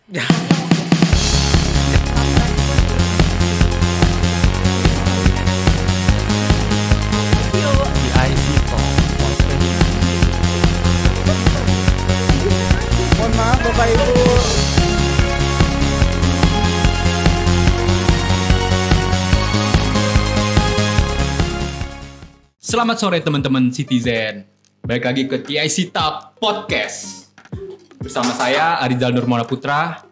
PIC Talk. Mohon maaf Bapak Ibu. Selamat sore teman-teman Citizen. Balik lagi ke TIC Talk Podcast. Bersama saya Arizal Nurmana Putra.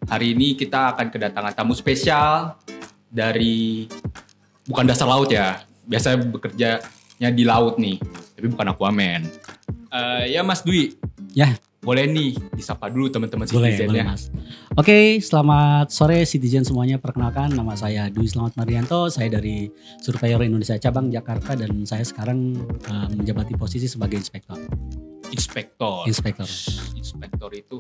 Hari ini kita akan kedatangan tamu spesial dari bukan dasar laut ya. Biasa bekerjanya di laut nih, tapi bukan Aquaman. Ya Mas Dwi. Ya. Boleh nih disapa dulu teman-teman Boleh, Citizen boleh ya. Mas. Oke, selamat sore Citizen semuanya. Perkenalkan, nama saya Dwi Slamet Marianto. Saya dari Surveyor Indonesia Cabang Jakarta dan saya sekarang menjabati posisi sebagai inspektor. Inspektor. Inspektor itu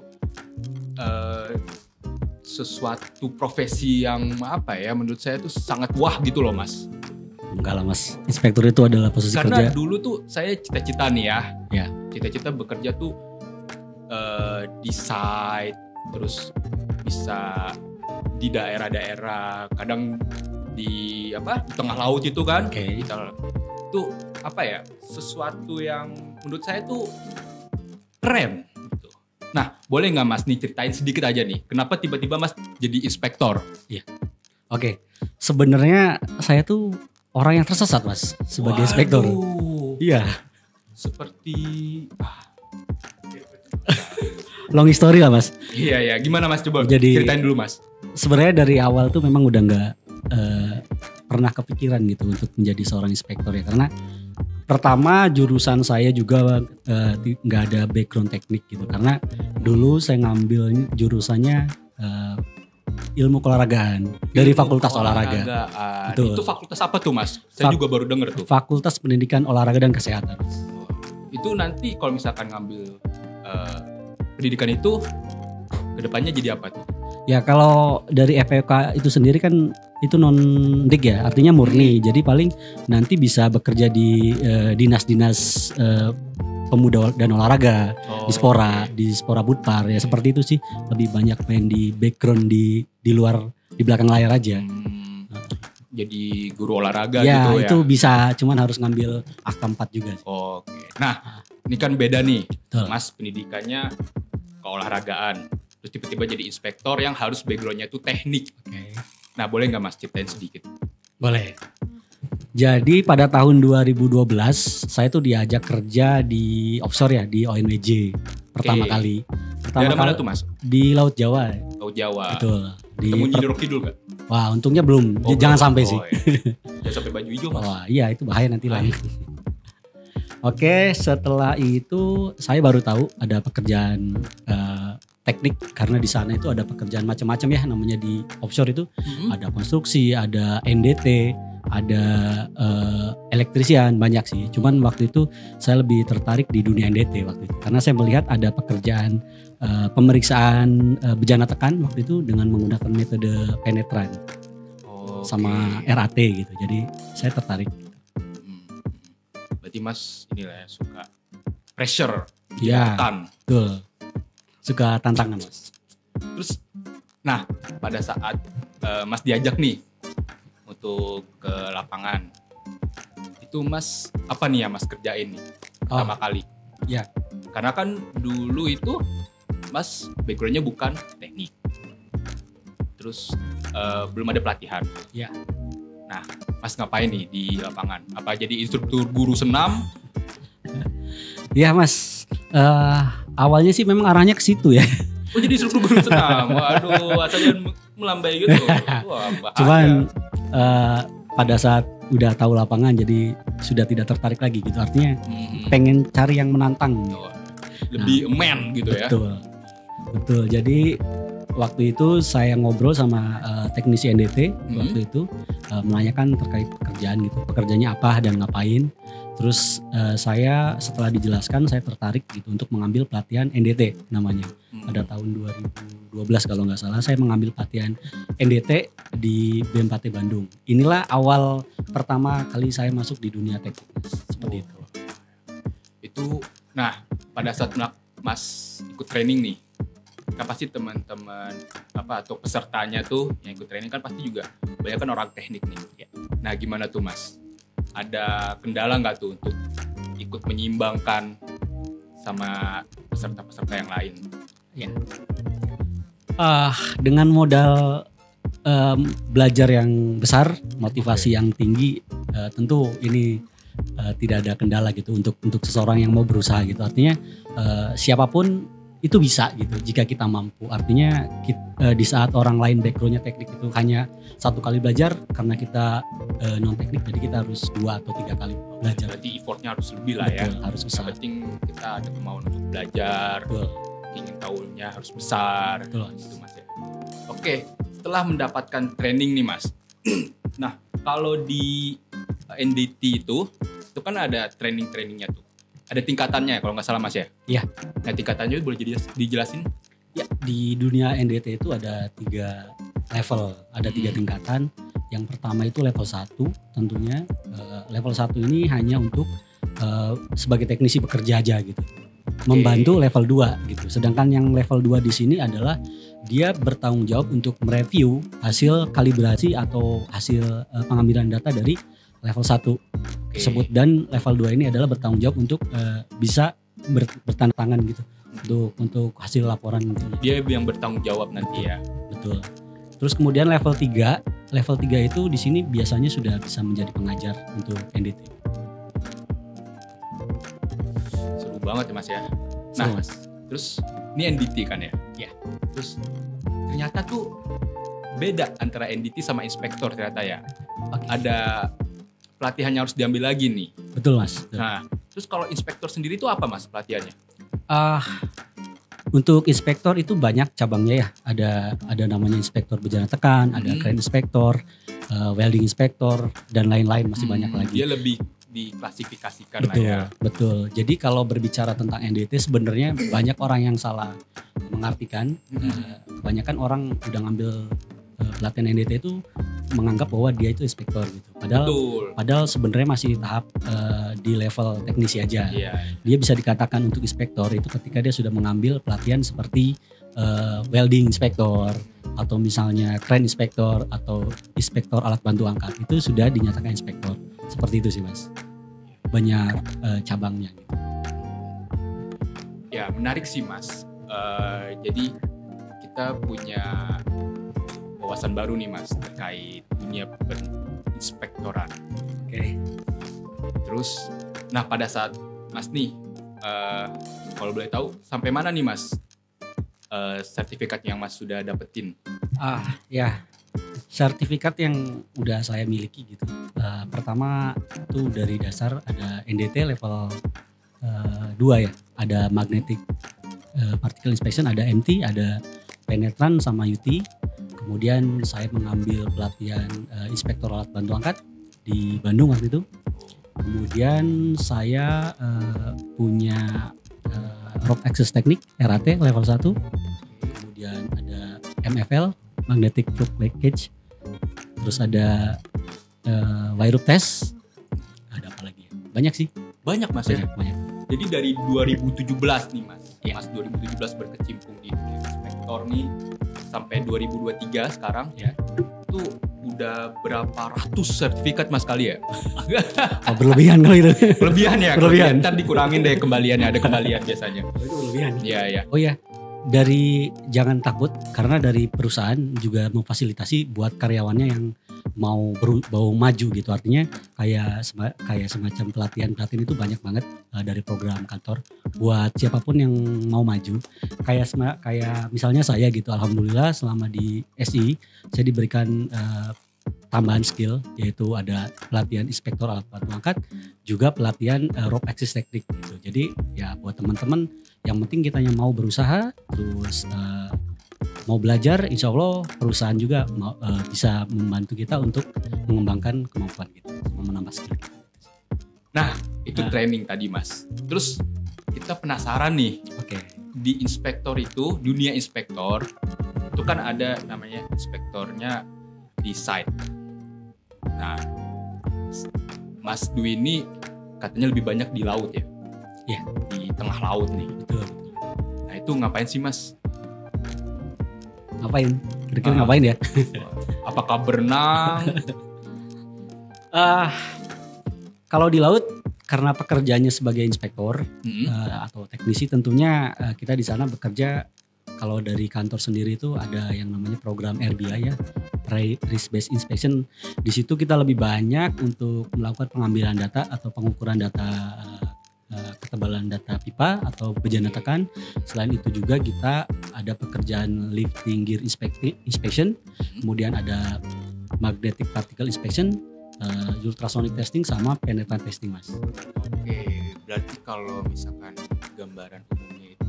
sesuatu profesi yang apa ya? Menurut saya itu sangat wah gitu loh Mas. Enggak lah Mas, inspektor itu adalah posisi Karena kerja. dulu tuh saya cita-cita nih ya. Ya. Cita-cita bekerja tuh di site, terus bisa di daerah-daerah, kadang di tengah laut itu kan. Oke. Itu apa ya, sesuatu yang menurut saya tuh keren gitu. Nah, boleh nggak Mas nih ceritain sedikit aja nih, kenapa tiba-tiba Mas jadi inspektor? Oke, sebenarnya saya tuh orang yang tersesat Mas sebagai inspektor. Iya. Seperti Long story lah Mas. iya, gimana Mas, coba Jadi- ceritain dulu Mas. Sebenarnya dari awal tuh memang udah nggak pernah kepikiran gitu untuk menjadi seorang inspektor ya, karena pertama jurusan saya juga nggak ada background teknik gitu, karena dulu saya ngambil jurusannya ilmu keolahragaan dari Fakultas Olahraga. Olahragaan. Betul. Itu fakultas apa tuh Mas? Saya juga baru denger tuh. Fakultas Pendidikan Olahraga dan Kesehatan. Itu nanti kalau misalkan ngambil pendidikan itu kedepannya jadi apa tuh? Ya kalau dari FPK itu sendiri kan itu non-dik ya, artinya murni. Jadi paling nanti bisa bekerja di dinas-dinas pemuda dan olahraga, di Spora Budpar ya, seperti itu sih. Lebih banyak main di background di luar, di belakang layar aja. Jadi guru olahraga Ya gitu ya? itu bisa, cuman harus ngambil akta 4 juga. Oke. Nah, ini kan beda nih. Betul. Mas pendidikannya keolahragaan. Terus tiba-tiba jadi inspektor yang harus backgroundnya itu teknik. Oke. Nah, boleh nggak Mas ceritain sedikit? Boleh. Jadi pada tahun 2012 saya tuh diajak kerja di offshore ya, di ONWJ pertama Oke. kali. Daerah mana tuh Mas? Di Laut Jawa. Laut Jawa. Betul. Ketemu Nyi Roro Kidul nggak? Wah, untungnya belum. Oh, Jangan belum. sampai sih. Iya. Jangan sampai baju hijau Mas. Wah, iya itu bahaya nanti lah. Oke, setelah itu saya baru tahu ada pekerjaan teknik, karena di sana itu ada pekerjaan macam-macam ya, namanya di offshore itu ada konstruksi, ada NDT, ada elektrisian, banyak sih. Cuman waktu itu saya lebih tertarik di dunia NDT waktu itu, karena saya melihat ada pekerjaan pemeriksaan bejana tekan waktu itu dengan menggunakan metode penetran Oke. sama RAT gitu. Jadi saya tertarik. Berarti Mas inilah ya, suka pressure, Ya. kegiatan. Betul. Suka tantangan Mas. Terus, nah pada saat Mas diajak nih untuk ke lapangan, itu Mas apa nih ya Mas kerjain nih pertama kali? Ya. Karena kan dulu itu Mas backgroundnya bukan teknik, terus belum ada pelatihan. Ya. Nah, Mas ngapain nih di lapangan? Apa jadi instruktur guru senam? Ya Mas, awalnya sih memang arahnya ke situ ya. Oh jadi instruktur guru senam. Waduh, asal jangan melambai gitu. Wah, bahaya. Cuman pada saat udah tahu lapangan jadi sudah tidak tertarik lagi gitu. Artinya pengen cari yang menantang. Lebih man gitu ya. Betul. Jadi waktu itu saya ngobrol sama teknisi NDT waktu itu, menanyakan terkait pekerjaan gitu. Pekerjaannya apa dan ngapain. Terus saya setelah dijelaskan saya tertarik gitu untuk mengambil pelatihan NDT namanya. Pada tahun 2012 kalau nggak salah saya mengambil pelatihan NDT di BMPT Bandung. Inilah awal pertama kali saya masuk di dunia teknik seperti itu. Itu, nah pada saat Mas ikut training nih, kan pasti teman-teman atau pesertanya tuh yang ikut training kan pasti juga banyak kan orang teknik nih. Nah gimana tuh Mas? Ada kendala nggak tuh untuk ikut menyeimbangkan sama peserta-peserta yang lain? Ya. Dengan modal belajar yang besar, motivasi yang tinggi, tentu ini tidak ada kendala gitu untuk seseorang yang mau berusaha gitu. Artinya siapapun itu bisa gitu jika kita mampu. Artinya di saat orang lain backgroundnya teknik itu hanya 1 kali belajar, karena kita non teknik jadi kita harus 2 atau 3 kali belajar. Berarti effortnya harus lebih lah. Betul, ya. harus besar. Yang penting kita ada kemauan untuk belajar. Betul. Ingin tahunya harus besar. Betul. Gitu Mas ya. Oke, setelah mendapatkan training nih Mas. Nah, kalau di NDT itu kan ada training-trainingnya tuh. Ada tingkatannya kalau nggak salah Mas ya? Iya. Nah tingkatannya boleh dijelasin? Ya, di dunia NDT itu ada 3 level, ada 3 tingkatan. Yang pertama itu level 1 tentunya. Level 1 ini hanya untuk sebagai teknisi bekerja aja gitu. Membantu level 2 gitu. Sedangkan yang level 2 di sini adalah dia bertanggung jawab untuk mereview hasil kalibrasi atau hasil pengambilan data dari level 1 tersebut, dan level 2 ini adalah bertanggung jawab untuk bisa bertanda tangan gitu untuk hasil laporan nantinya. Dia yang bertanggung jawab nanti ya. Betul. Terus kemudian level 3 itu di sini biasanya sudah bisa menjadi pengajar untuk NDT. Seru banget ya Mas ya. Nah, Mas. Terus ini NDT kan ya? Ya. Terus ternyata tuh beda antara NDT sama inspektor ternyata ya. Oke. Ada pelatihannya harus diambil lagi nih. Betul Mas. Betul. Nah, terus kalau inspektor sendiri itu apa Mas pelatihannya? Untuk inspektor itu banyak cabangnya ya. Ada namanya inspektor bejana tekan, ada crane inspektor, welding inspektor, dan lain-lain, masih banyak lagi. Dia lebih diklasifikasikan Betul, lah ya. Betul. Jadi kalau berbicara tentang NDT sebenarnya banyak orang yang salah mengartikan. Kebanyakan orang udah ngambil pelatihan NDT itu menganggap bahwa dia itu inspektor gitu. Padahal sebenarnya masih tahap di level teknisi aja. Iya. Dia bisa dikatakan untuk inspektor itu ketika dia sudah mengambil pelatihan seperti welding inspektor atau misalnya crane inspektor atau inspektor alat bantu angkat, itu sudah dinyatakan inspektor. Seperti itu sih Mas. Banyak cabangnya gitu. Ya menarik sih Mas. Jadi kita punya wawasan baru nih Mas terkait dunia inspektoran. Oke. Terus, nah pada saat Mas nih, kalau boleh tahu sampai mana nih Mas sertifikat yang Mas sudah dapetin? Ya, sertifikat yang udah saya miliki gitu. Pertama itu dari dasar ada NDT level 2 ya, ada magnetic particle inspection, ada MT, ada penetran sama UT. Kemudian saya mengambil pelatihan inspektor alat bantu angkat di Bandung waktu itu. Kemudian saya punya rope access technique RAT level 1. Kemudian ada MFL magnetic fluid linkage. Terus ada wire rope test. Ada apa lagi ya? Banyak sih. Banyak Mas ya? Banyak. Jadi dari 2017 nih Mas. Ya. Mas 2017 berkecimpung di dunia inspektor nih sampai 2023 sekarang ya. Itu udah berapa ratus sertifikat Mas kali ya? Berlebihan kalau itu. Berlebihan ya? Berlebihan. Ntar dikurangin deh kembaliannya, ada kembalian biasanya. Itu berlebihan. Iya, iya. Oh ya, jangan takut karena dari perusahaan juga memfasilitasi buat karyawannya yang mau maju gitu. Artinya kayak semacam pelatihan itu banyak banget dari program kantor buat siapapun yang mau maju. Kayak misalnya saya gitu, alhamdulillah selama di SI saya diberikan tambahan skill, yaitu ada pelatihan inspektor alat bantu angkat, juga pelatihan rope access technique gitu. Jadi ya buat teman-teman yang penting kita yang mau berusaha terus mau belajar, insya Allah perusahaan juga bisa membantu kita untuk mengembangkan kemampuan kita, menambah skill kita. Nah, itu training tadi Mas. Terus kita penasaran nih, Oke. di inspektor itu, dunia inspektor itu kan ada namanya inspektornya di site. Nah, Mas Dwi ini katanya lebih banyak di laut ya? Iya. Di tengah laut nih. Betul. Nah itu ngapain sih Mas? Ngapain? Kira-kira ngapain ya? Apakah berenang? Kalau di laut karena pekerjaannya sebagai inspektor atau teknisi, tentunya kita di sana bekerja. Kalau dari kantor sendiri itu ada yang namanya program RBI ya, Risk Based Inspection. Di situ kita lebih banyak untuk melakukan pengambilan data atau pengukuran data, ketebalan data pipa atau bejana tekan. Selain itu juga kita ada pekerjaan lifting gear inspection, kemudian ada magnetic particle inspection, ultrasonic testing sama penetrant testing, Mas. Oke, berarti kalau misalkan gambaran umumnya itu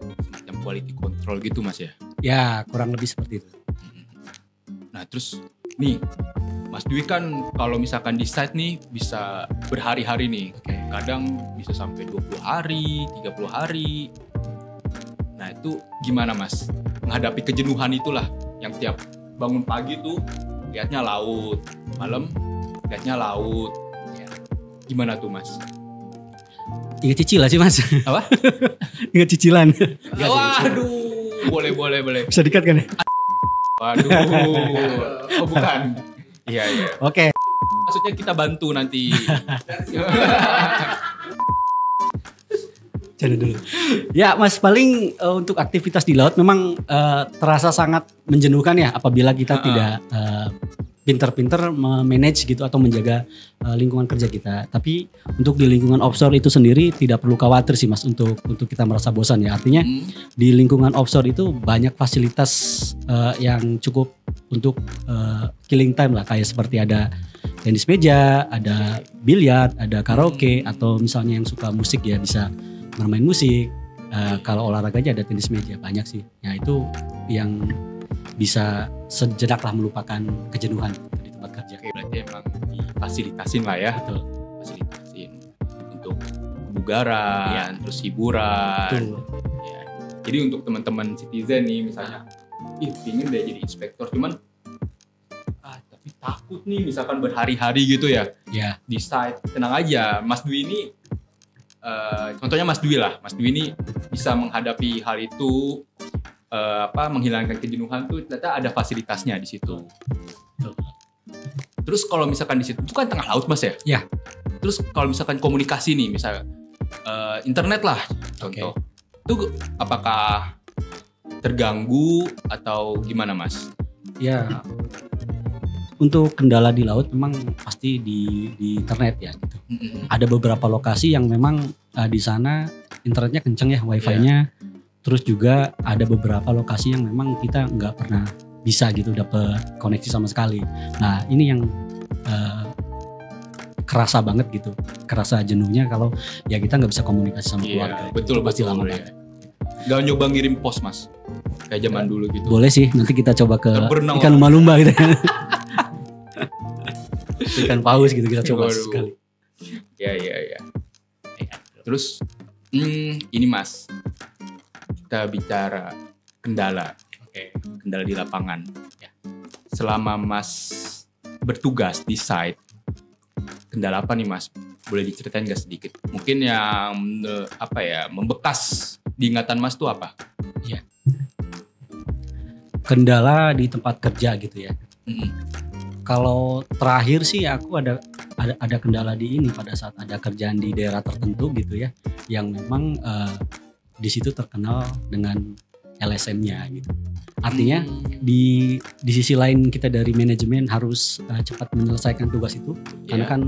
semacam quality control gitu, Mas ya? Ya, kurang lebih seperti itu. Nah, terus nih Mas Dwi kan kalau misalkan di site nih bisa berhari-hari nih. Kadang bisa sampai 20 hari, 30 hari. Nah, itu gimana, Mas? Menghadapi kejenuhan itulah yang tiap bangun pagi tuh lihatnya laut, malam lihatnya laut. Ya. Gimana tuh, Mas? Ingat cicilan sih, Mas. Apa? Ingat cicilan. Waduh, boleh. Bisa dikat kan ya? Waduh, oh bukan. Iya. Oke. Maksudnya kita bantu nanti. Jangan dulu. Ya, Mas, paling untuk aktivitas di laut memang terasa sangat menjenuhkan ya apabila kita tidak pinter-pinter manage gitu atau menjaga lingkungan kerja kita. Tapi untuk di lingkungan offshore itu sendiri tidak perlu khawatir sih, Mas, untuk kita merasa bosan ya. Artinya di lingkungan offshore itu banyak fasilitas yang cukup untuk killing time lah, kayak seperti ada tenis meja, ada biliar, ada karaoke, atau misalnya yang suka musik ya bisa bermain musik. Kalau olahraganya ada tenis meja, banyak sih. Ya itu yang bisa sejenak lah melupakan kejenuhan di tempat kerja. Oke, berarti emang difasilitasin lah ya. Betul. Fasilitasin untuk kebugaran, terus hiburan. Betul. Ya. Jadi untuk teman-teman citizen nih misalnya, pingin deh jadi inspektor, cuman tapi takut nih misalkan berhari-hari gitu ya. Ya. Di site. Tenang aja, Mas Dwi ini contohnya Mas Dwi lah. Mas Dwi ini bisa menghadapi hal itu, menghilangkan kejenuhan tuh ternyata ada fasilitasnya di situ. Terus kalau misalkan di situ itu kan tengah laut, Mas ya? Ya. Terus kalau misalkan komunikasi nih, misalnya internet lah contoh. Itu apakah terganggu atau gimana, Mas? Ya. Untuk kendala di laut memang pasti di internet ya gitu. Ada beberapa lokasi yang memang di sana internetnya kenceng ya, wifi-nya. Terus juga ada beberapa lokasi yang memang kita nggak pernah bisa gitu dapat koneksi sama sekali. Nah ini yang kerasa banget gitu, kerasa jenuhnya kalau ya kita nggak bisa komunikasi sama keluarga. Betul, itu pasti lama ya. banget. Gak nyoba ngirim pos, Mas, kayak zaman dulu gitu. Boleh sih, nanti kita coba ke Berenang ikan lumba-lumba gitu. Ikan paus gitu kita coba sekali. Ya. Terus ini, Mas, kita bicara kendala. Kendala di lapangan. Ya. Selama Mas bertugas di site, kendala apa nih, Mas? Boleh diceritain gak sedikit? Mungkin yang membekas di ingatan Mas tuh apa? Iya. Kendala di tempat kerja gitu ya. Kalau terakhir sih aku ada kendala di ini pada saat ada kerjaan di daerah tertentu gitu ya, yang memang di situ terkenal dengan LSM-nya gitu. Artinya di sisi lain kita dari manajemen harus cepat menyelesaikan tugas itu, karena kan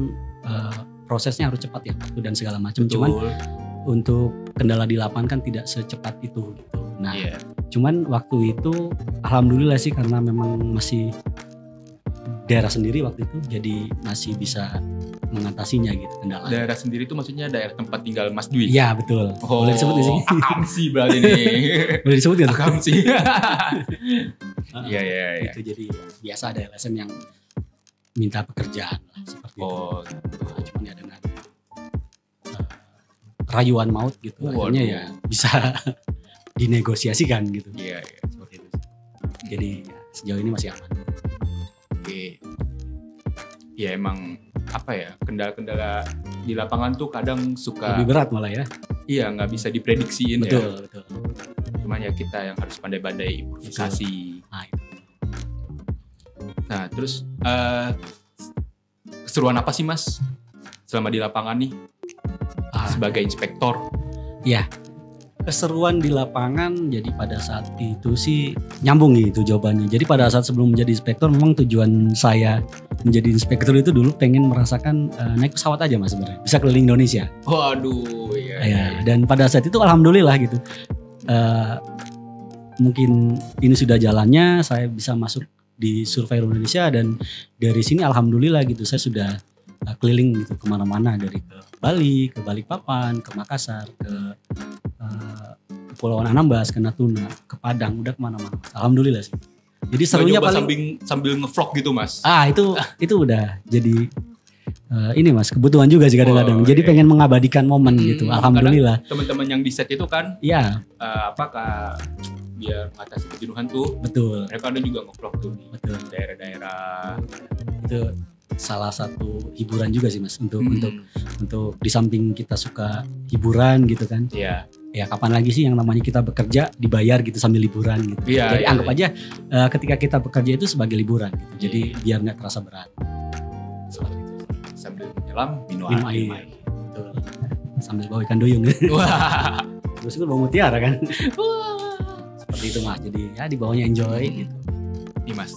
prosesnya harus cepat ya, waktu dan segala macam. Cuman untuk kendala di lapangan kan tidak secepat itu gitu. Nah, cuman waktu itu alhamdulillah sih karena memang masih daerah sendiri waktu itu, jadi masih bisa mengatasinya gitu kendala. Daerah sendiri itu maksudnya daerah tempat tinggal Mas Dwi? Iya betul. Boleh disebut gak sih? Akamsi berarti nih. Boleh disebut gak? Akamsi. Iya. Itu jadi biasa ada LSM yang minta pekerjaan lah seperti itu. Nah, cuman ya dengan rayuan maut gitu, akhirnya ya bisa dinegosiasikan gitu. Iya. Seperti itu. Jadi ya, sejauh ini masih aman. Oke. Ya emang kendala-kendala di lapangan tuh kadang suka lebih berat malah ya. Iya, nggak bisa diprediksiin. Betul. Cuman ya kita yang harus pandai-pandai improvisasi. Nah terus keseruan apa sih Mas selama di lapangan nih sebagai inspektor? Ya, keseruan di lapangan jadi pada saat itu sih nyambung gitu jawabannya. Jadi pada saat sebelum menjadi inspektor memang tujuan saya menjadi inspektor itu dulu pengen merasakan naik pesawat aja Mas sebenarnya. Bisa keliling Indonesia. Waduh ya. Dan pada saat itu alhamdulillah gitu. Mungkin ini sudah jalannya, saya bisa masuk di Surveyor Indonesia dan dari sini alhamdulillah gitu saya sudah keliling gitu kemana-mana, dari ke Bali, ke Balikpapan, ke Makassar, ke Kepulauan Anambas, ke Natuna, ke Padang, udah kemana-mana. Alhamdulillah sih. Jadi serunya paling sambil nge-vlog gitu Mas. Itu udah jadi ini Mas kebutuhan juga sih kadang-kadang. Jadi pengen mengabadikan momen gitu. Alhamdulillah. Teman-teman yang di set itu kan, ya biar mengatasi kejenuhan tuh. Betul. Mereka ada juga nge-vlog tuh di daerah-daerah. Itu salah satu hiburan juga sih Mas untuk di samping kita suka hiburan gitu kan. Iya. Ya kapan lagi sih yang namanya kita bekerja dibayar gitu sambil liburan gitu. Jadi anggap aja ketika kita bekerja itu sebagai liburan gitu. Jadi biar nggak terasa berat. Seperti itu. Sambil menyelam minum air. Betul. Sambil bawa ikan duyung. Wah. Terus itu bawa mutiara kan. Seperti itu Mas. Jadi ya dibawanya enjoy gitu. Nih Mas,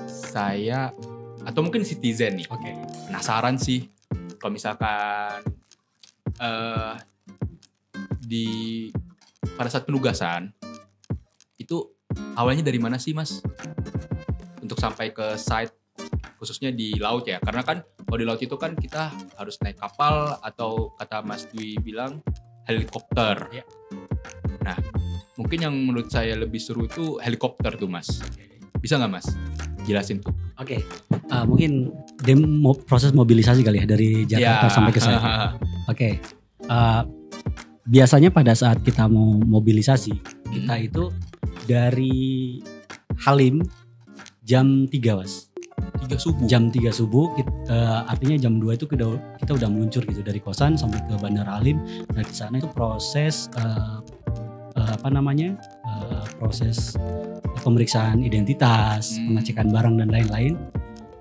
saya atau mungkin citizen nih. Oke. Penasaran sih kalau misalkan pada saat penugasan itu awalnya dari mana sih Mas untuk sampai ke site khususnya di laut ya, karena kan kalau di laut itu kan kita harus naik kapal atau kata Mas Dwi bilang helikopter ya. Nah mungkin yang menurut saya lebih seru itu helikopter tuh Mas, bisa nggak Mas jelasin tuh? Oke. Mungkin proses mobilisasi kali ya dari Jakarta sampai ke site. Oke. Biasanya pada saat kita mau mobilisasi, kita itu dari Halim jam 3 Mas. 3 subuh? Jam 3 subuh, artinya jam 2 itu kita udah meluncur gitu dari kosan sampai ke Bandara Halim. Nah di sana itu proses proses pemeriksaan identitas, pengecekan barang dan lain-lain.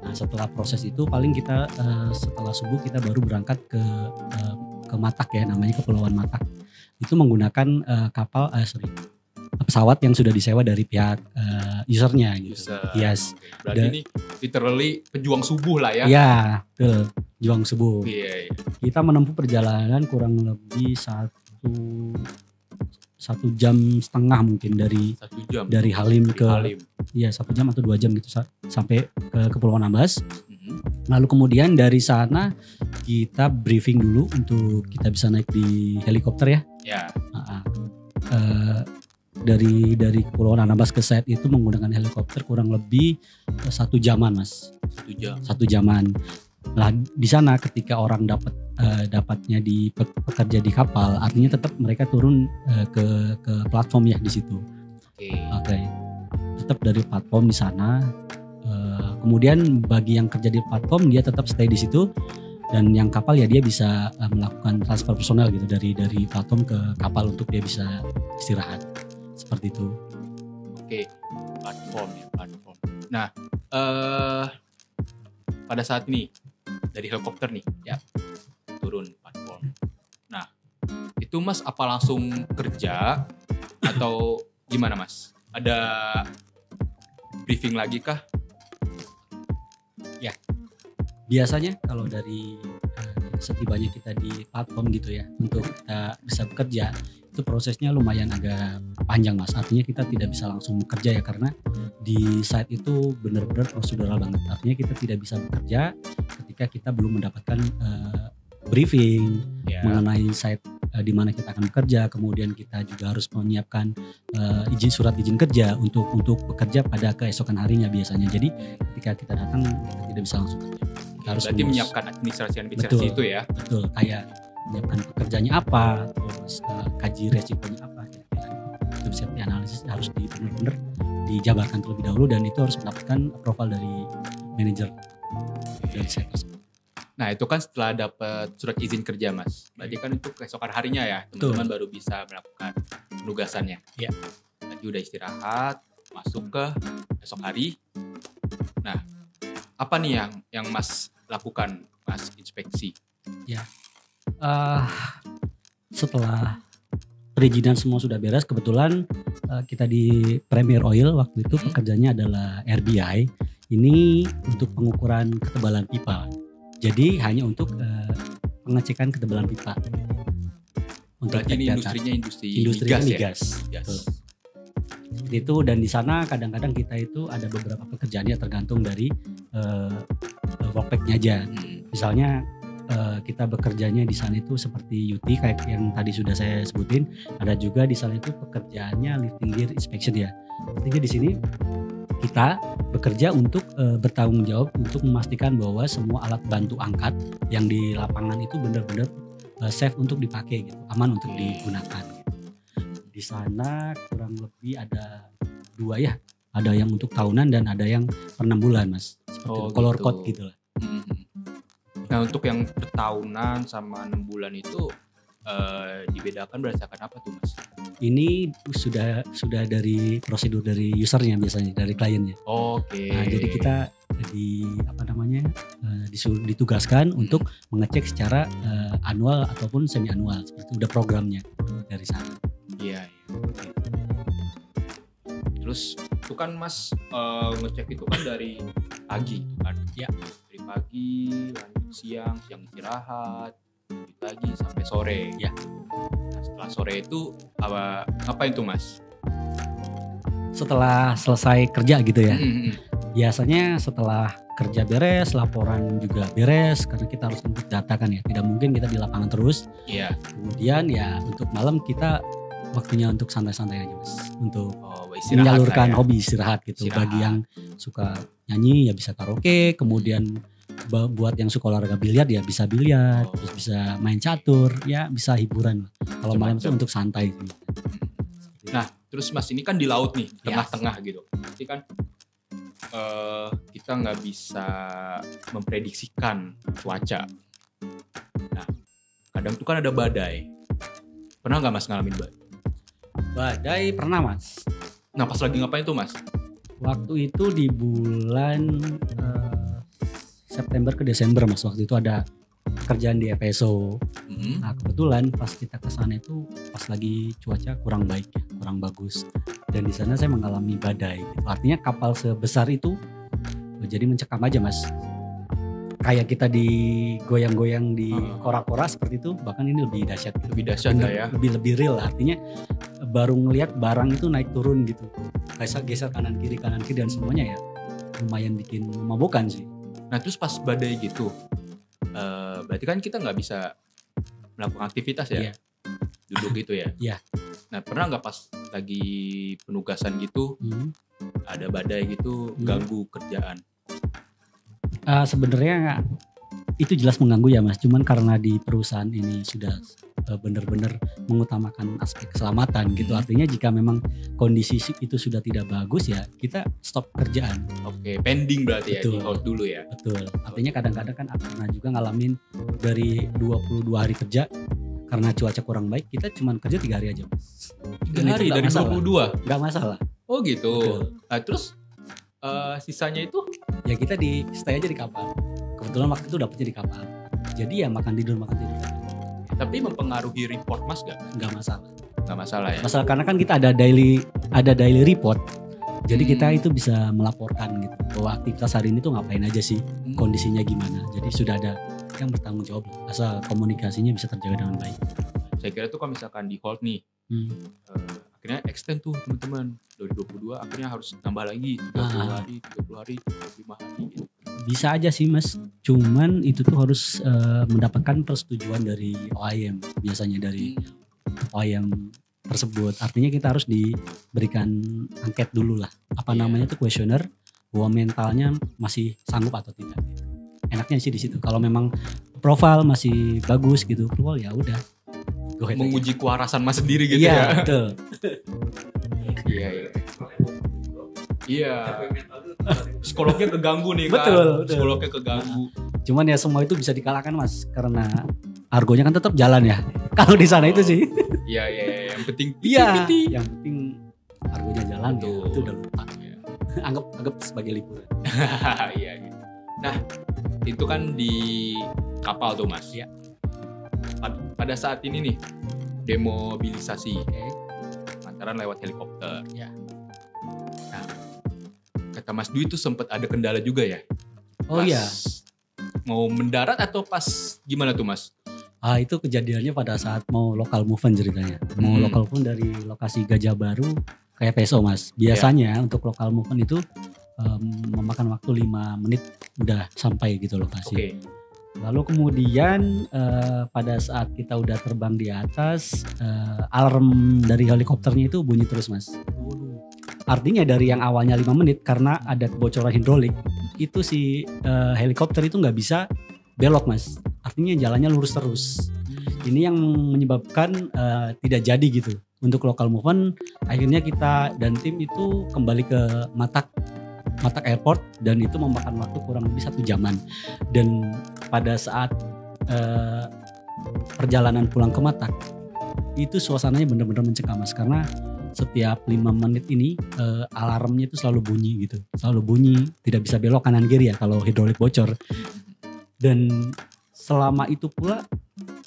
Nah setelah proses itu paling kita setelah subuh kita baru berangkat ke Matak ya, namanya Kepulauan Matak. Itu menggunakan pesawat yang sudah disewa dari pihak usernya gitu. Yes. Berarti ini literally pejuang subuh lah ya. Iya, betul. Pejuang subuh. Iya. Kita menempuh perjalanan kurang lebih 1,5 jam mungkin dari Halim ke Halim. Iya, 1 jam atau 2 jam gitu sampai ke Kepulauan Anambas. Lalu kemudian dari sana kita briefing dulu untuk kita bisa naik di helikopter ya. Ya. Dari Kepulauan Anambas ke site itu menggunakan helikopter kurang lebih 1 jaman Mas. 1 jaman. Nah di sana ketika orang dapatnya di pekerja di kapal, artinya tetap mereka turun ke platform ya di situ. Oke. Tetap dari platform di sana. Kemudian bagi yang kerja di platform dia tetap stay di situ, dan yang kapal ya dia bisa melakukan transfer personel gitu dari platform ke kapal untuk dia bisa istirahat seperti itu. Oke, platform. Nah, pada saat ini dari helikopter nih, ya turun platform. Nah, itu Mas apa langsung kerja atau gimana Mas? Ada briefing lagi kah? Ya, biasanya kalau dari setibanya kita di platform gitu ya, untuk kita bisa bekerja itu prosesnya lumayan agak panjang Mas. Artinya kita tidak bisa langsung bekerja ya, karena di site itu benar-benar prosedural banget. Artinya kita tidak bisa bekerja ketika kita belum mendapatkan briefing mengenai site di mana kita akan bekerja. Kemudian kita juga harus menyiapkan surat izin kerja untuk bekerja pada keesokan harinya biasanya. Jadi ketika kita datang kita tidak bisa langsung kerja. Kita harus berarti menyiapkan administrasi itu ya. Betul, kayak menyiapkan pekerjaannya apa, terus kaji resikonya apa, itu bisa dianalisis, harus benar-benar dijabarkan terlebih dahulu, dan itu harus mendapatkan approval dari manajer dari site tersebut. Nah itu kan setelah dapat surat izin kerja Mas. Berarti kan itu keesokan harinya ya teman-teman baru bisa melakukan penugasannya. Iya. Tadi udah istirahat, masuk ke esok hari. Nah apa nih yang Mas lakukan Mas inspeksi? Setelah perizinan semua sudah beres, kebetulan kita di Premier Oil waktu itu pekerjaannya adalah RBI. Ini untuk pengukuran ketebalan pipa. Jadi hanya untuk pengecekan ketebalan pipa. Untuk Berarti ini data. industrinya industri Industrinya migas migas. ya? Betul. Seperti itu, dan di sana kadang-kadang kita itu ada beberapa pekerjaannya tergantung dari workpack-nya aja. Misalnya kita bekerjanya di sana itu seperti UT kayak yang tadi sudah saya sebutin. Ada juga di sana itu pekerjaannya lifting gear inspection ya. Artinya di sini kita bekerja untuk bertanggung jawab untuk memastikan bahwa semua alat bantu angkat yang di lapangan itu benar-benar safe untuk dipakai gitu, aman untuk digunakan gitu. Di sana kurang lebih ada 2 ya. Ada yang untuk tahunan dan ada yang per 6 bulan Mas. Seperti color gitu. code gitu lah. Nah untuk yang bertahunan sama 6 bulan itu dibedakan berdasarkan apa tuh Mas? Ini sudah dari prosedur dari usernya biasanya, dari kliennya. Oke. Nah, jadi kita ditugaskan untuk mengecek secara annual ataupun semi annual, seperti itu udah programnya dari sana. Iya. Terus itu kan Mas ngecek itu kan dari pagi itu kan? Ya. Dari pagi, lanjut siang istirahat, lanjut lagi sampai sore. Ya. Nah, setelah sore itu ngapain tuh Mas? Setelah selesai kerja gitu ya. Mm-hmm. Biasanya setelah kerja beres, laporan juga beres karena kita harus input data kan ya. Tidak mungkin kita di lapangan terus. Iya. Kemudian ya untuk malam kita waktunya untuk santai-santai aja Mas. Untuk Istirahat menyalurkan lah ya. hobi istirahat gitu. Istirahat. Bagi yang suka nyanyi ya bisa karaoke, kemudian buat yang suka olahraga biliar ya bisa biliar, terus bisa main catur, ya bisa hiburan. Kalau malam itu untuk santai sih. Nah, terus Mas ini kan di laut nih, tengah-tengah gitu. Berarti kan kita nggak bisa memprediksikan cuaca. Nah, kadang tuh kan ada badai. Pernah nggak Mas ngalamin badai? Badai pernah Mas. Nah, pas lagi ngapain tuh Mas? Waktu itu di bulan September ke Desember Mas. Waktu itu ada kerjaan di FSO. Nah kebetulan pas kita ke sana itu pas lagi cuaca kurang baik ya, kurang bagus. Dan di sana saya mengalami badai. Artinya kapal sebesar itu jadi mencekam aja Mas. Kayak kita digoyang-goyang di kora-kora seperti itu, bahkan ini lebih dahsyat. Lebih dahsyat lah ya. Lebih real. Artinya baru ngelihat barang itu naik turun gitu. Geser kanan kiri dan semuanya ya lumayan bikin memabukkan sih. Nah terus pas badai gitu, berarti kan kita nggak bisa melakukan aktivitas ya, duduk gitu ya. Iya. Nah pernah nggak pas lagi penugasan gitu, ada badai gitu ganggu kerjaan? Sebenarnya itu jelas mengganggu ya Mas. Cuman karena di perusahaan ini sudah benar-benar mengutamakan aspek keselamatan gitu. Artinya jika memang kondisi itu sudah tidak bagus ya kita stop kerjaan. Oke, pending berarti. Betul. Ya, di hold dulu ya. Betul. Artinya kadang-kadang kan pernah juga ngalamin dari 22 hari kerja karena cuaca kurang baik kita cuma kerja 3 hari aja Mas. 3 hari dari 22? Gak masalah. Oh gitu. Betul. Nah terus sisanya itu? Ya kita stay aja di kapal. Kebetulan waktu itu dapetnya di kapal. Jadi ya makan tidur. Tapi mempengaruhi report Mas gak? Gak masalah. Gak masalah ya? Masalah karena kan kita ada daily report. Jadi kita itu bisa melaporkan gitu bahwa aktivitas hari ini tuh ngapain aja sih, kondisinya gimana. Jadi sudah ada yang bertanggung jawab asal komunikasinya bisa terjaga dengan baik. Saya kira tuh kalau misalkan di hold nih, akhirnya extend tuh teman-teman dari 22 akhirnya harus tambah lagi 30 hari, 30 hari, 35 hari gitu. Bisa aja sih Mas, cuman itu tuh harus mendapatkan persetujuan dari OIM, biasanya dari OIM tersebut. Artinya kita harus diberikan angket dulu lah, namanya tuh kuesioner bahwa mentalnya masih sanggup atau tidak. Enaknya sih di situ. Kalau memang profil masih bagus gitu, ya udah. Menguji kewarasan Mas sendiri gitu ya. ya. Betul. Iya. Psikolognya keganggu nih kan. Betul. Psikolognya keganggu. Cuman ya semua itu bisa dikalahkan Mas, karena argonya kan tetap jalan ya. Kalau di sana itu sih. Iya, yang penting Iya. piti-piti. Yang penting argonya jalan ya, Betul. itu udah lupa. Iya. anggap sebagai liburan. Iya. Nah, itu kan di kapal tuh Mas. Iya. Pada saat ini nih, demobilisasi Oke. lantaran lewat helikopter. Ya. Nah, kata Mas Dwi itu sempat ada kendala juga ya? Oh Pas iya. mau mendarat atau pas gimana tuh Mas? Itu kejadiannya pada saat mau local movement ceritanya. Mau local movement dari lokasi Gajah Baru ke PSO Mas. Biasanya untuk local movement itu memakan waktu 5 menit udah sampai gitu lokasi. Oke. Lalu kemudian pada saat kita udah terbang di atas, alarm dari helikopternya itu bunyi terus Mas. Artinya dari yang awalnya 5 menit karena ada kebocoran hidrolik, itu si helikopter itu nggak bisa belok Mas. Artinya jalannya lurus terus. Ini yang menyebabkan tidak jadi gitu. Untuk local movement akhirnya kita dan tim itu kembali ke Matak Airport dan itu memakan waktu kurang lebih 1 jaman. Dan pada saat perjalanan pulang ke Matak itu suasananya benar-benar mencekam Mas, karena setiap 5 menit ini alarmnya itu selalu bunyi gitu. Selalu bunyi, tidak bisa belok kanan kiri ya kalau hidrolik bocor. Dan selama itu pula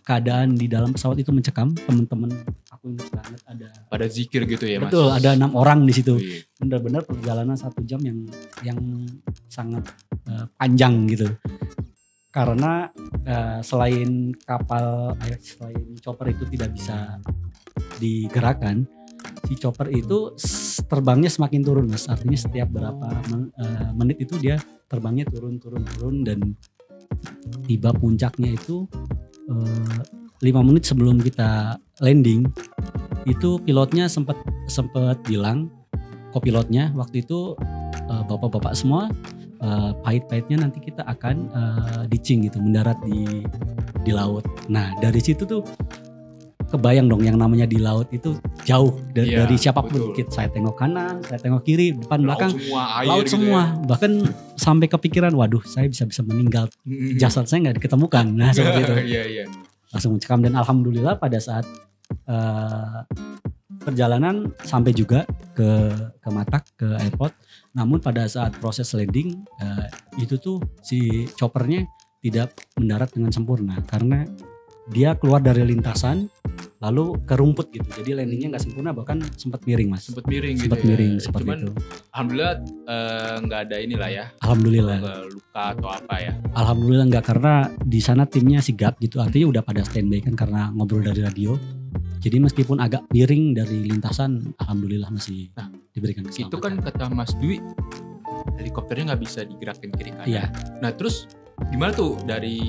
keadaan di dalam pesawat itu mencekam. Teman-teman aku ingat banget ada Pada zikir gitu ya Mas? betul, ada 6 orang di situ. Wih. Benar-benar perjalanan 1 jam yang sangat panjang gitu. Karena selain selain chopper itu tidak bisa digerakkan, si chopper itu terbangnya semakin turun Mas. Artinya setiap berapa menit itu dia terbangnya turun dan tiba puncaknya itu 5 menit sebelum kita landing itu pilotnya sempat bilang, kopilotnya waktu itu, bapak-bapak semua, pahit-pahitnya nanti kita akan ditching gitu, mendarat di laut. Nah dari situ tuh kebayang dong yang namanya di laut itu jauh Iya, dari siapapun. betul. Saya tengok kanan, saya tengok kiri, depan belakang, Semua air laut gitu semua. Bahkan sampai kepikiran, waduh saya bisa meninggal, ya. jasad saya nggak diketemukan. Nah seperti itu. Iya. Langsung mencekam dan alhamdulillah pada saat perjalanan sampai juga ke Matak, ke airport. Namun pada saat proses landing itu tuh si choppernya tidak mendarat dengan sempurna karena dia keluar dari lintasan lalu ke rumput gitu. Jadi landingnya nggak sempurna, bahkan sempat miring Mas. Sempet miring gitu Sempat ya. miring seperti Cuman itu. alhamdulillah nggak ada inilah ya, Alhamdulillah. luka atau apa ya. Alhamdulillah enggak, karena di sana timnya sigap gitu. Artinya udah pada standby kan karena ngobrol dari radio. Jadi meskipun agak miring dari lintasan, alhamdulillah masih diberikan keselamatan. Itu kan kata Mas Dwi, helikopternya nggak bisa digerakin kiri kanan. Iya. Nah terus gimana tuh dari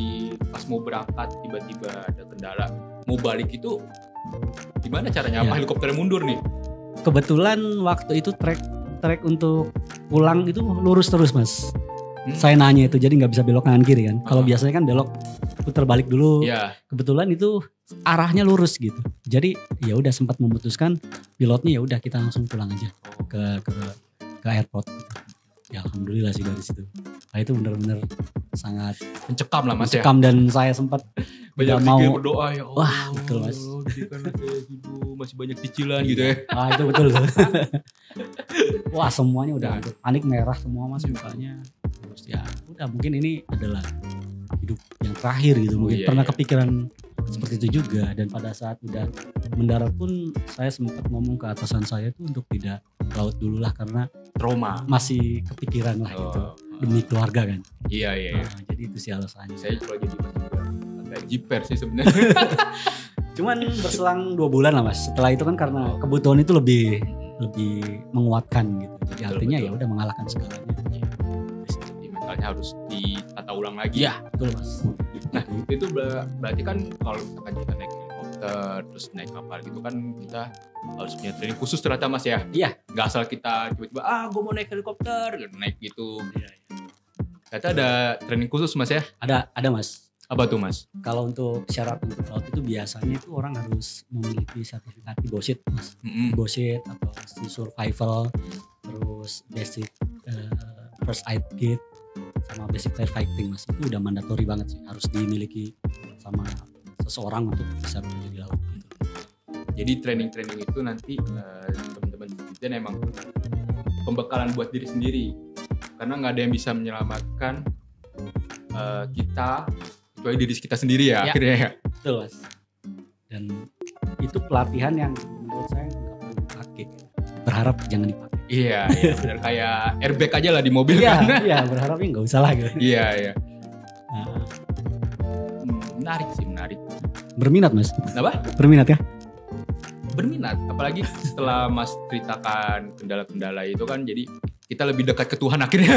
pas mau berangkat tiba-tiba ada kendala, mau balik itu gimana caranya? Apa Iya. helikopternya mundur nih? Kebetulan waktu itu trek untuk pulang itu lurus terus Mas. Saya nanya itu, jadi nggak bisa belok kanan kiri kan. Kalau biasanya kan belok putar balik dulu. Iya. Kebetulan itu arahnya lurus gitu. Jadi ya udah sempat memutuskan pilotnya ya udah kita langsung pulang aja ke airport. Ya alhamdulillah sih dari situ. Nah itu benar-benar sangat Mencekam lah Mas ya. mencekam dan saya sempat Banyak nggak mau. pikir berdoa ya Allah. Wah, betul, Mas. Berikan saya hidup, masih banyak cicilan gitu ya. Itu betul. Wah semuanya udah hampir panik, merah semua Mas mukanya. Terus ya udah, mungkin ini adalah hidup yang terakhir gitu. Mungkin pernah kepikiran seperti itu juga. Dan pada saat udah mendarat pun saya sempat ngomong ke atasan saya tuh untuk tidak laut dulu lah, karena Trauma. masih kepikiran lah gitu. Demi keluarga kan. Iya. Nah, jadi itu sih alasannya. Saya kalau jadi Mas juga agak jiper sih sebenarnya. Cuman berselang 2 bulan lah Mas. Setelah itu kan karena kebutuhan itu lebih menguatkan gitu. Jadi artinya ya udah mengalahkan segalanya. Jadi mentalnya harus ditata ulang lagi. Iya, betul Mas. Nah itu berarti kan kalau misalkan kita naik helikopter terus naik kapal gitu kan kita harus punya training khusus ternyata Mas ya. Iya. Gak asal kita tiba-tiba gue mau naik helikopter naik gitu. Ternyata ada training khusus Mas ya. Ada Mas. Apa tuh Mas? Kalau untuk syarat untuk laut itu biasanya itu orang harus memiliki sertifikat BOSIT Mas. BOSIT atau survival, terus basic first aid kit, sama basic firefighting mas, itu udah mandatori banget sih, harus dimiliki sama seseorang untuk bisa bekerja di laut gitu. Jadi training itu nanti teman-teman citizen emang pembekalan buat diri sendiri, karena nggak ada yang bisa menyelamatkan kita kecuali diri kita sendiri ya akhirnya ya. Betul mas. Dan itu pelatihan yang menurut saya nggak perlu dipakai. Berharap jangan dipakai. Iya benar, kayak airbag aja lah di mobil kan. Iya berharapnya nggak usah lah gitu. Iya. Menarik. Berminat mas? Apa? Berminat ya? Berminat, apalagi setelah Mas ceritakan kendala-kendala itu kan, jadi kita lebih dekat ke Tuhan akhirnya.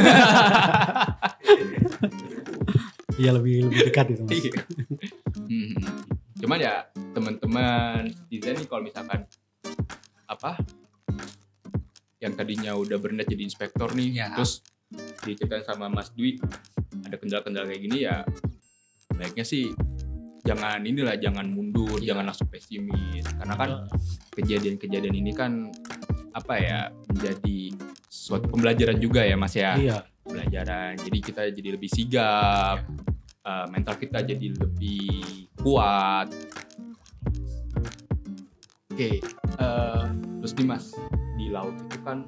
Iya lebih dekat itu mas. Cuman ya teman-teman citizen nih, kalau misalkan yang tadinya udah berniat jadi inspektor nih, terus diceritain sama Mas Dwi ada kendala-kendala kayak gini, ya baiknya sih jangan mundur, jangan langsung pesimis, karena kan kejadian-kejadian ini kan menjadi suatu pembelajaran juga ya mas ya. Iya. Pembelajaran, jadi kita jadi lebih sigap, mental kita jadi lebih kuat. Oke, terus nih mas, di laut itu kan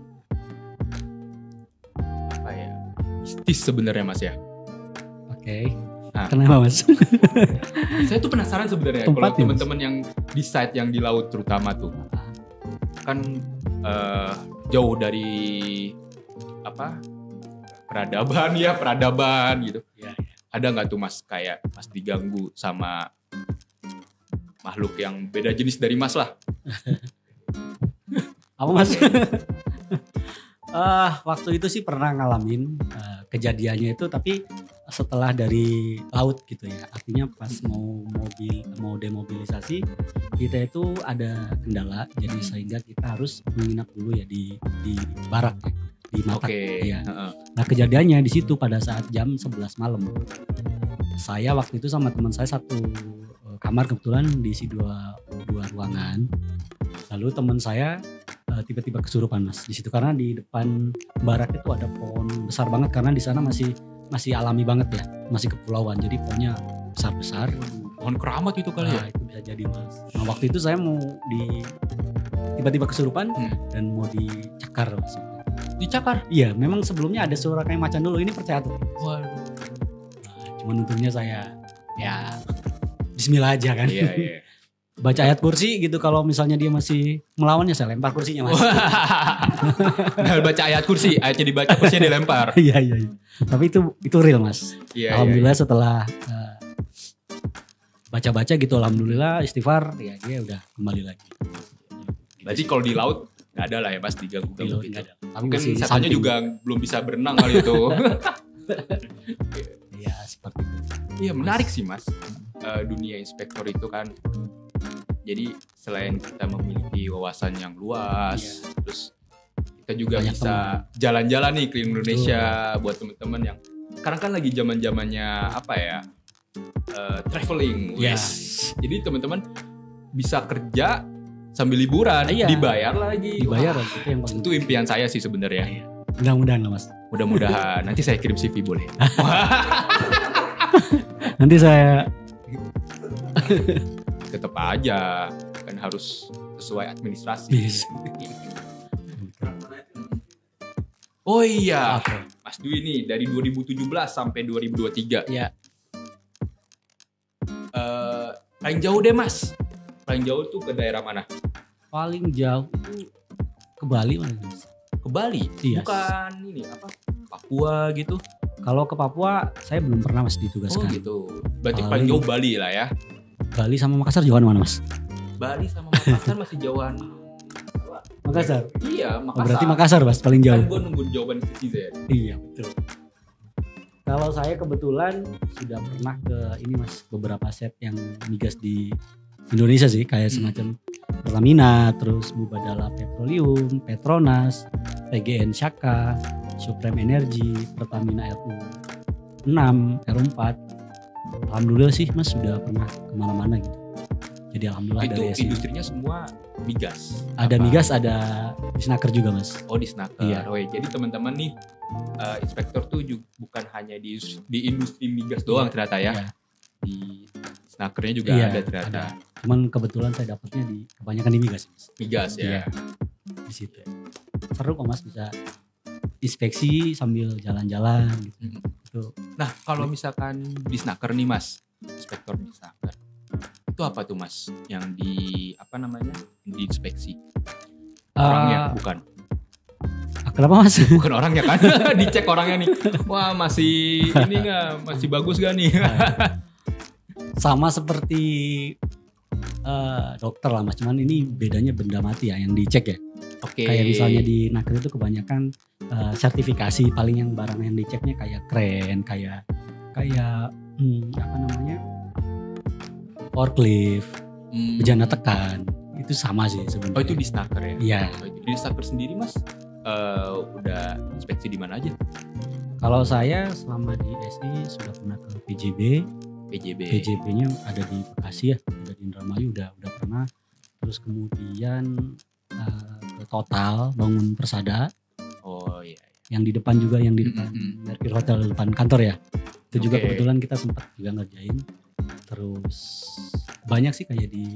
mistis sebenarnya mas ya. Oke. Kenapa mas? Saya tuh penasaran sebenarnya kalau teman-teman yang di site yang di laut terutama tuh kan jauh dari peradaban gitu. Ya. Ada nggak tuh mas kayak mas diganggu sama makhluk yang beda jenis dari mas lah? Apa mas? Waktu itu sih pernah ngalamin kejadiannya itu, tapi setelah dari laut gitu ya. Artinya pas mau demobilisasi, kita itu ada kendala, jadi sehingga kita harus menginap dulu ya di barak ya, di Matak. Ya. Nah kejadiannya di situ pada saat jam 11 malam. Saya waktu itu sama teman saya satu kamar, kebetulan diisi dua ruangan. Lalu teman saya tiba-tiba kesurupan mas di situ, karena di depan barak itu ada pohon besar banget, karena di sana masih alami banget ya, masih kepulauan, jadi pohonnya besar-besar. Pohon keramat itu kali ya? Itu bisa jadi mas. Nah waktu itu saya mau tiba-tiba kesurupan dan mau dicakar mas. Dicakar? Iya, memang sebelumnya ada suara kayak macan dulu, ini percaya tuh. Waduh. Nah, cuman untungnya saya ya bismillah aja kan. Iya. Baca ayat kursi gitu, kalau misalnya dia masih melawan ya saya lempar kursinya mas. Nah, baca ayat kursi, ayatnya dibaca, kursinya dilempar. Iya. Tapi itu real mas. Iya, alhamdulillah setelah baca-baca gitu, alhamdulillah istighfar, ya dia udah kembali lagi. Berarti kalau di laut nggak ada lah ya mas diganggu-ganggu gitu. Mungkin satanya juga belum bisa berenang kali itu. Iya seperti itu. Iya menarik sih mas. Dunia inspektor itu kan, jadi selain kita memiliki wawasan yang luas, terus kita juga banyak bisa jalan-jalan nih ke Indonesia. Buat teman-teman yang sekarang kan lagi zaman-zamannya traveling. Yes. Jadi teman-teman bisa kerja sambil liburan, dibayar lagi. Itu impian saya sih sebenarnya. Mudah-mudahan lah mas. Mudah-mudahan. Nanti saya kirim CV boleh. Nanti saya tetap aja kan harus sesuai administrasi. Yes. Oh iya, Mas Dwi nih dari 2017 sampai 2023. Iya. Paling jauh deh mas. Paling jauh tuh ke daerah mana? Paling jauh itu ke Bali mas. Ke Bali? Yes. Bukan ini Papua gitu? Kalau ke Papua saya belum pernah mas ditugaskan. Oh gitu. Berarti paling jauh Bali lah ya? Bali sama Makassar jauhan mana mas? Bali sama Makassar masih jauhan. Makassar? Iya Makassar. Berarti Makassar mas paling jauh. Kan gue nunggu jawaban citizen. Iya betul. Kalau saya kebetulan sudah pernah ke ini mas, beberapa set yang migas di Indonesia sih, kayak semacam Pertamina, terus Mubadala Petroleum, Petronas, PGN Syaka, Supreme Energy, Pertamina RU6, RU4. Alhamdulillah sih mas sudah pernah kemana-mana gitu. Jadi alhamdulillah Itu dari SI. industrinya semua migas. Ada Apa? migas, ada disnaker juga mas. Oh di Snaker. Iya. Oh, ya. Jadi teman-teman nih inspektor tuh bukan hanya di industri migas doang ternyata ya. Iya. Di Snakernya juga Iya, ada ternyata. ada. Cuman kebetulan saya dapatnya di kebanyakan di migas mas. Migas ya. Iya. Di situ. Seru kok mas, bisa inspeksi sambil jalan-jalan gitu. Mm. Itu Nah kalau misalkan di Snaker nih mas, inspektor di Snaker, itu apa tuh mas? Yang diinspeksi? Orangnya bukan? kenapa mas? Bukan orangnya kan? Dicek orangnya nih. Wah masih ini nggak? Masih bagus gak nih? Sama seperti dokter lah mas, cuman ini bedanya benda mati ya yang dicek ya. Oke. Kayak misalnya di Naker itu kebanyakan sertifikasi, paling yang barang yang diceknya kayak kren, kayak apa namanya, forklift, bejana tekan, itu sama sih sebenarnya. Oh itu di Snaker ya? Iya. Oh, itu di Snaker sendiri mas, udah inspeksi di mana aja? Kalau saya selama di SI sudah pernah ke PJB. PJB. PJB-nya ada di Bekasi ya, ada di Indramayu udah pernah. Terus kemudian ke Total bangun Persada. Oh iya. Yang di depan juga, yang di depan Mercury Hotel depan kantor ya. Itu juga Oke. kebetulan kita sempat juga ngerjain. Terus banyak sih kayak di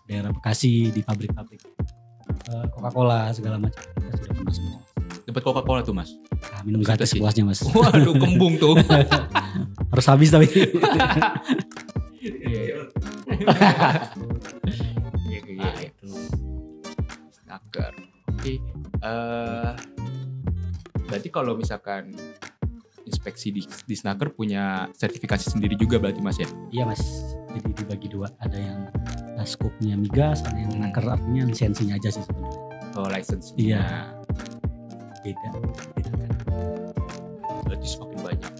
daerah Bekasi, di pabrik-pabrik Coca-Cola segala macam kita sudah pernah semua. Dapat Coca-Cola tuh mas? Nah, minum gratis Gratis. sepuasnya mas. Waduh kembung tuh. Harus habis tapi. Iya. Nah, itu. Snaker. Oke. Berarti kalau misalkan inspeksi di Snaker punya sertifikasi sendiri juga berarti mas ya? Iya mas, jadi dibagi dua. Ada yang skupnya migas, ada yang naker, artinya lisensinya aja sih sebenarnya. Oh license. Iya. Beda kan. Berarti semakin banyak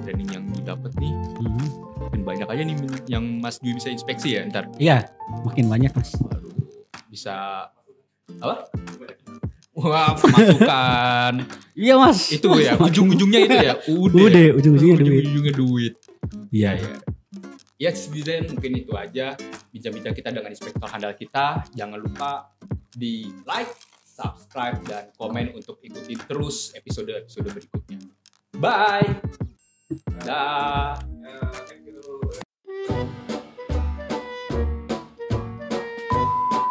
training yang didapat nih, makin banyak aja nih yang Mas Dwi bisa inspeksi ya ntar. Iya, makin banyak mas. Waduh, bisa apa? Wah, pemasukan. Iya mas. Itu ya, ujung-ujungnya itu ya. Ujung-ujungnya duit. Ujung-ujungnya duit. Iya. Ya, Citizen mungkin itu aja bincang-bincang kita dengan inspektor handal kita. Jangan lupa di like, subscribe, dan komen untuk ikuti terus episode-episode berikutnya. Bye. Dah. Thank you.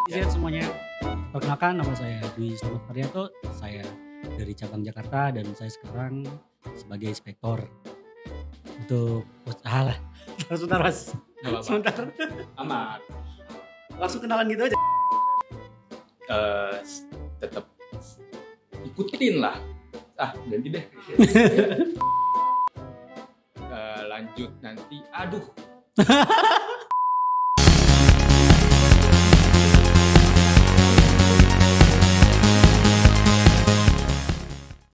Izin semuanya. Perkenalkan, nama saya Dwi Slamet Faryanto. Saya dari cabang Jakarta dan saya sekarang sebagai inspektor untuk sebentar mas. Nggak apa-apa. Sebentar. Aman. Langsung kenalan gitu aja. Tetap ikutin lah. Ganti deh. Lanjut nanti. Aduh.